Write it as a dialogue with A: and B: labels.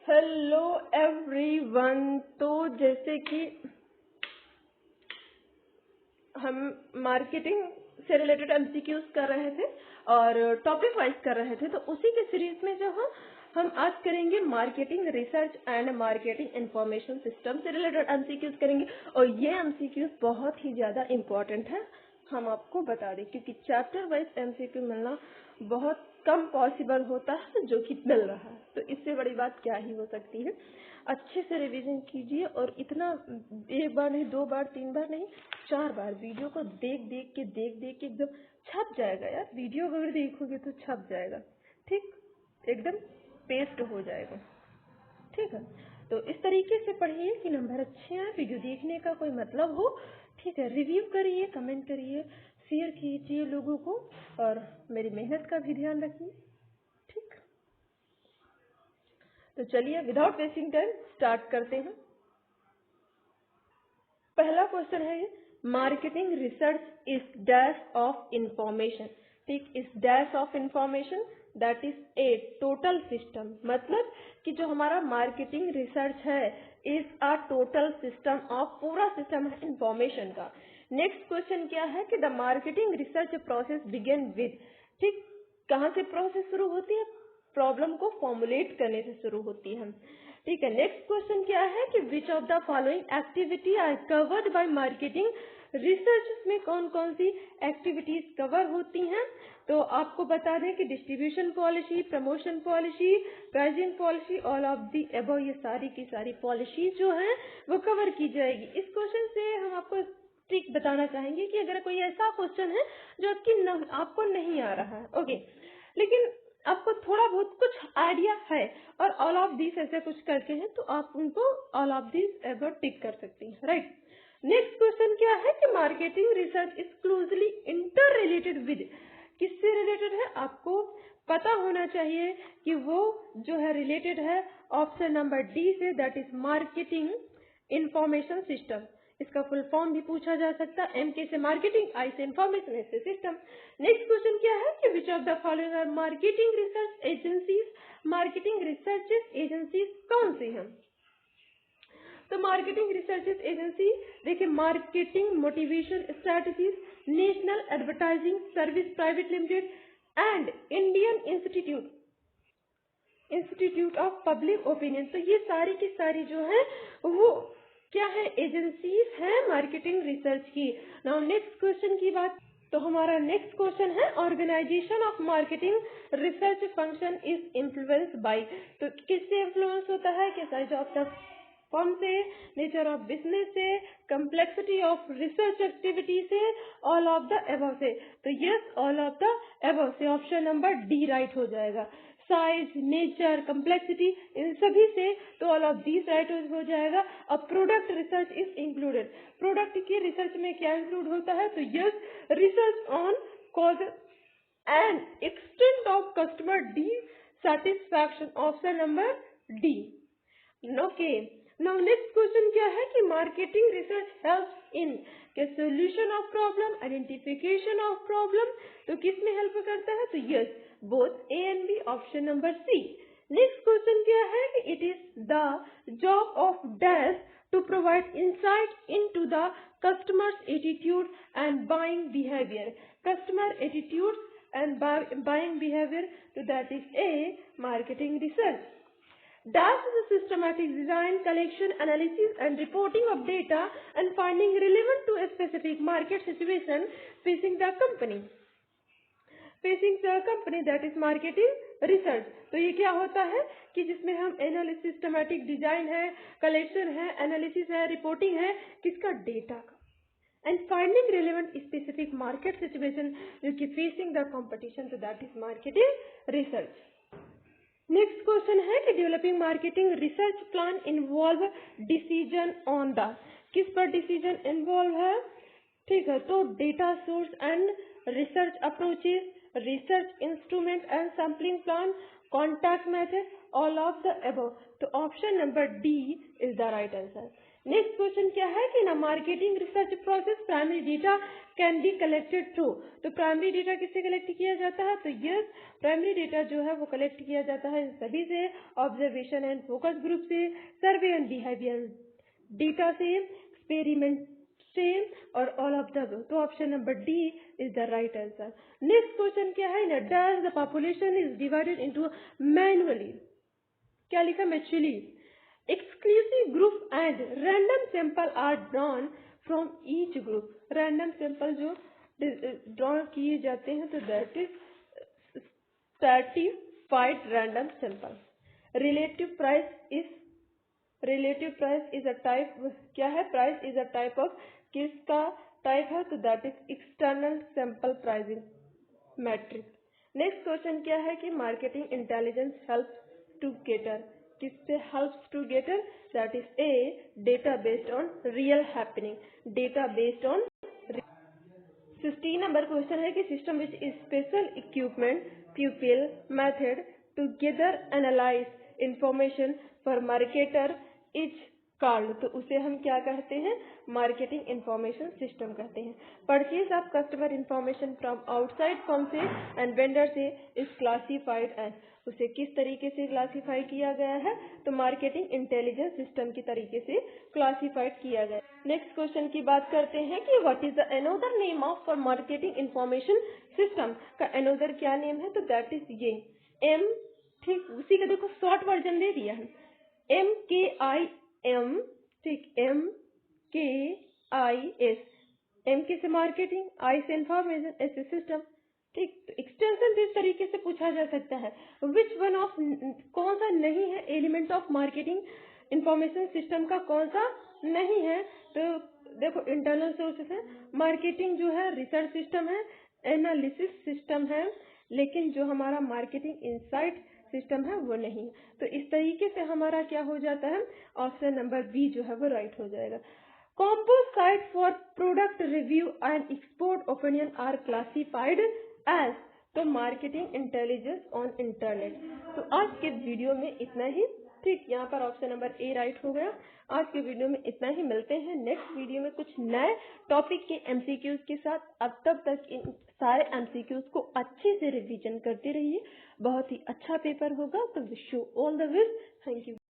A: Hello everyone. तो जैसे कि हम मार्केटिंग से रिलेटेड एमसीक्यूज कर रहे थे और टॉपिक वाइज कर रहे थे, तो उसी के सीरीज में जो हम आज करेंगे marketing research and marketing information system से रिलेटेड एमसीक्यूज करेंगे। और ये एमसीक्यूज बहुत ही ज़्यादा इम्पोर्टेंट है, हम आपको बता दें, क्योंकि चैप्टर वाइज एमसीक्यू मिलना बहुत कम पॉसिबल होता है जो कि मिल रहा है। तो इससे बड़ी बात क्या ही हो सकती है। अच्छे से रिवीजन कीजिए और इतना एक बार नहीं, दो बार, तीन बार नहीं, 4 बार वीडियो को देख देख के एकदम छप जाएगा यार। वीडियो अगर देखोगे तो छप जाएगा, ठीक, एकदम पेस्ट हो जाएगा, ठीक है। तो इस तरीके से पढ़िए कि नंबर अच्छे आए, वीडियो देखने का कोई मतलब हो, ठीक है। रिव्यू करिए, कमेंट करिए, शेयर कीजिए लोगों को और मेरी मेहनत का भी ध्यान रखिए, ठीक। तो चलिए विदाउट वेस्टिंग टाइम स्टार्ट करते हैं। पहला क्वेश्चन है ये, marketing research is dash of information, ठीक। Is dash of information that is a total system, मतलब कि जो हमारा मार्केटिंग रिसर्च है is a total system of, पूरा सिस्टम है इंफॉर्मेशन का। नेक्स्ट क्वेश्चन क्या है कि the marketing research process begin with, ठीक, कहाँ से प्रोसेस शुरू होती है? प्रॉब्लम को फॉर्मुलेट करने से शुरू होती है, ठीक है। नेक्स्ट क्वेश्चन क्या है कि which of the following activity are covered by marketing research, में कौन कौन सी एक्टिविटीज कवर होती हैं? तो आपको बता दें कि distribution policy, promotion policy, pricing policy, all of the above, ये सारी की सारी पॉलिसी जो है वो कवर की जाएगी। इस क्वेश्चन से हम आपको ट्रिक बताना चाहेंगे कि अगर कोई ऐसा क्वेश्चन है जो आपको नहीं आ रहा है, ओके, लेकिन आपको थोड़ा बहुत कुछ आइडिया है और ऑल ऑफ दिस ऐसे कुछ करके हैं, तो आप उनको ऑल ऑफ दिस एवर टिक कर सकती हैं, राइट। नेक्स्ट क्वेश्चन क्या है कि marketing research is closely inter related with, किससे रिलेटेड है? आपको पता होना चाहिए कि वो जो है रिलेटेड है ऑप्शन नंबर डी से, that is marketing information system. इसका फुल फॉर्म भी पूछा जा सकता है, एम के से मार्केटिंग, आई से इंफॉर्मेशन, एस से सिस्टम। नेक्स्ट क्वेश्चन क्या है कि which of the following are marketing research agencies, marketing research agencies कौन सी हैं? तो मार्केटिंग रिसर्च एजेंसी देखिए, marketing motivation strategies, national advertising service private limited and Indian institute of public opinion. तो ये सारी की सारी जो है वो क्या है? एजेंसीज हैं मार्केटिंग रिसर्च की। नाउ नेक्स्ट क्वेश्चन की बात, तो हमारा नेक्स्ट क्वेश्चन है organization of marketing research function is influence by, तो किससे इन्फ्लुएंस होता है? कि साइज ऑफ द फर्म से, नेचर ऑफ बिजनेस से, कम्प्लेक्सिटी ऑफ रिसर्च एक्टिविटी से, ऑल ऑफ द अबव से। तो yes, all of the above से ऑप्शन नंबर डी राइट हो जाएगा। साइज, नेचर, कम्प्लेक्सिटी, इन सभी से तो ऑल ऑफ दीज राइट हो जाएगा। अब product research is included, product की रिसर्च में क्या इंक्लूड होता है? तो yes, research on cause and extent of customer dissatisfaction, option number D, okay. Now next question क्या है कि मार्केटिंग रिसर्च हेल्प्स इन के solution of problem, identification of problem, तो किस में हेल्प करता है? तो yes, both A and B, option number C. Next question क्या है कि it is the job of dash to provide insight into the customers attitude and buying behaviour, customer attitude and buying behaviour, तो that is a marketing research. DAS is a systematic design, collection, analysis and reporting of data and finding relevant to a specific market situation facing the company. That is marketing research. तो ये क्या होता है कि जिसमें हम analysis, systematic design है, collection है, एनालिसिस है, रिपोर्टिंग है, किसका? डेटा का, and finding relevant specific market situation जो कि फेसिंग द कॉम्पिटिशन, तो that is marketing research. Next question है कि developing marketing research plan involve decision on the, किस पर डिसीजन इन्वॉल्व है? ठीक है, तो data source and research approaches, research instrument and sampling plan, contact method, all of the above. तो option number D is the right answer. Next question क्या है कि ना marketing research process primary data can be collected through. तो primary data किससे collect किया जाता है? तो यस, प्राइमरी डेटा जो है वो कलेक्ट किया जाता है सभी से, ऑब्जर्वेशन एंड फोकस ग्रुप से, सर्वे एंड बिहेवियर डेटा से, एक्सपेरिमेंट से, और ऑल ऑफ द अबव। तो option number D is the right answer. Next question क्या है ना, does the population is divided into manually. क्या लिखा? मैच्युअली exclusive group and random sample are drawn from each group। random sample जो draw किए जाते हैं तो that is stratified random sample। relative price is a type, क्या है? price is a type of, किसका टाइप है? तो that is external sample pricing metric। Next question क्या है कि marketing intelligence helps to gather, किससे helps to gather? That is a data based on real happening, data based on. 15 number question है कि system which special equipment people method to gather analyse information for marketer is called. तो उसे हम क्या कहते हैं? Marketing information system कहते हैं। Purchase of customer information from outside firm से एंड वेंडर से इज क्लासिफाइड एज। उसे किस तरीके से क्लासिफाई किया गया है? तो मार्केटिंग इंटेलिजेंस सिस्टम की तरीके से क्लासिफाइड किया गया। नेक्स्ट क्वेश्चन की बात करते हैं कि what is the another name of for marketing information system का अनदर क्या नेम है? तो दैट इज ये एम, ठीक, उसी का देखो शॉर्ट वर्जन दे दिया है, MKIM, ठीक, MKIS। एम के से मार्केटिंग, आई से इंफॉर्मेशन, एस से सिस्टम, ठीक। तो एक्सटेंशन इस तरीके से पूछा जा सकता है, विच वन ऑफ, कौन सा नहीं है element of marketing information system का, कौन सा नहीं है? तो देखो इंटरनल सोर्सेस है, मार्केटिंग जो है रिसर्च सिस्टम है, एनालिसिस सिस्टम है, लेकिन जो हमारा मार्केटिंग इनसाइट सिस्टम है वो नहीं। तो इस तरीके से हमारा क्या हो जाता है? ऑप्शन नंबर बी जो है वो राइट हो जाएगा। Composite for product review and export opinion are classified as। तो मार्केटिंग इंटेलिजेंस ऑन इंटरनेट। तो आज के वीडियो में इतना ही, ठीक, यहाँ पर ऑप्शन नंबर ए राइट हो गया। आज के वीडियो में इतना ही, मिलते हैं नेक्स्ट वीडियो में कुछ नए टॉपिक के एमसीक्यूज के साथ। अब तब तक इन सारे एमसीक्यूज को अच्छे से रिवीजन करते रहिए, बहुत ही अच्छा पेपर होगा। तो wish you all the best, thank you.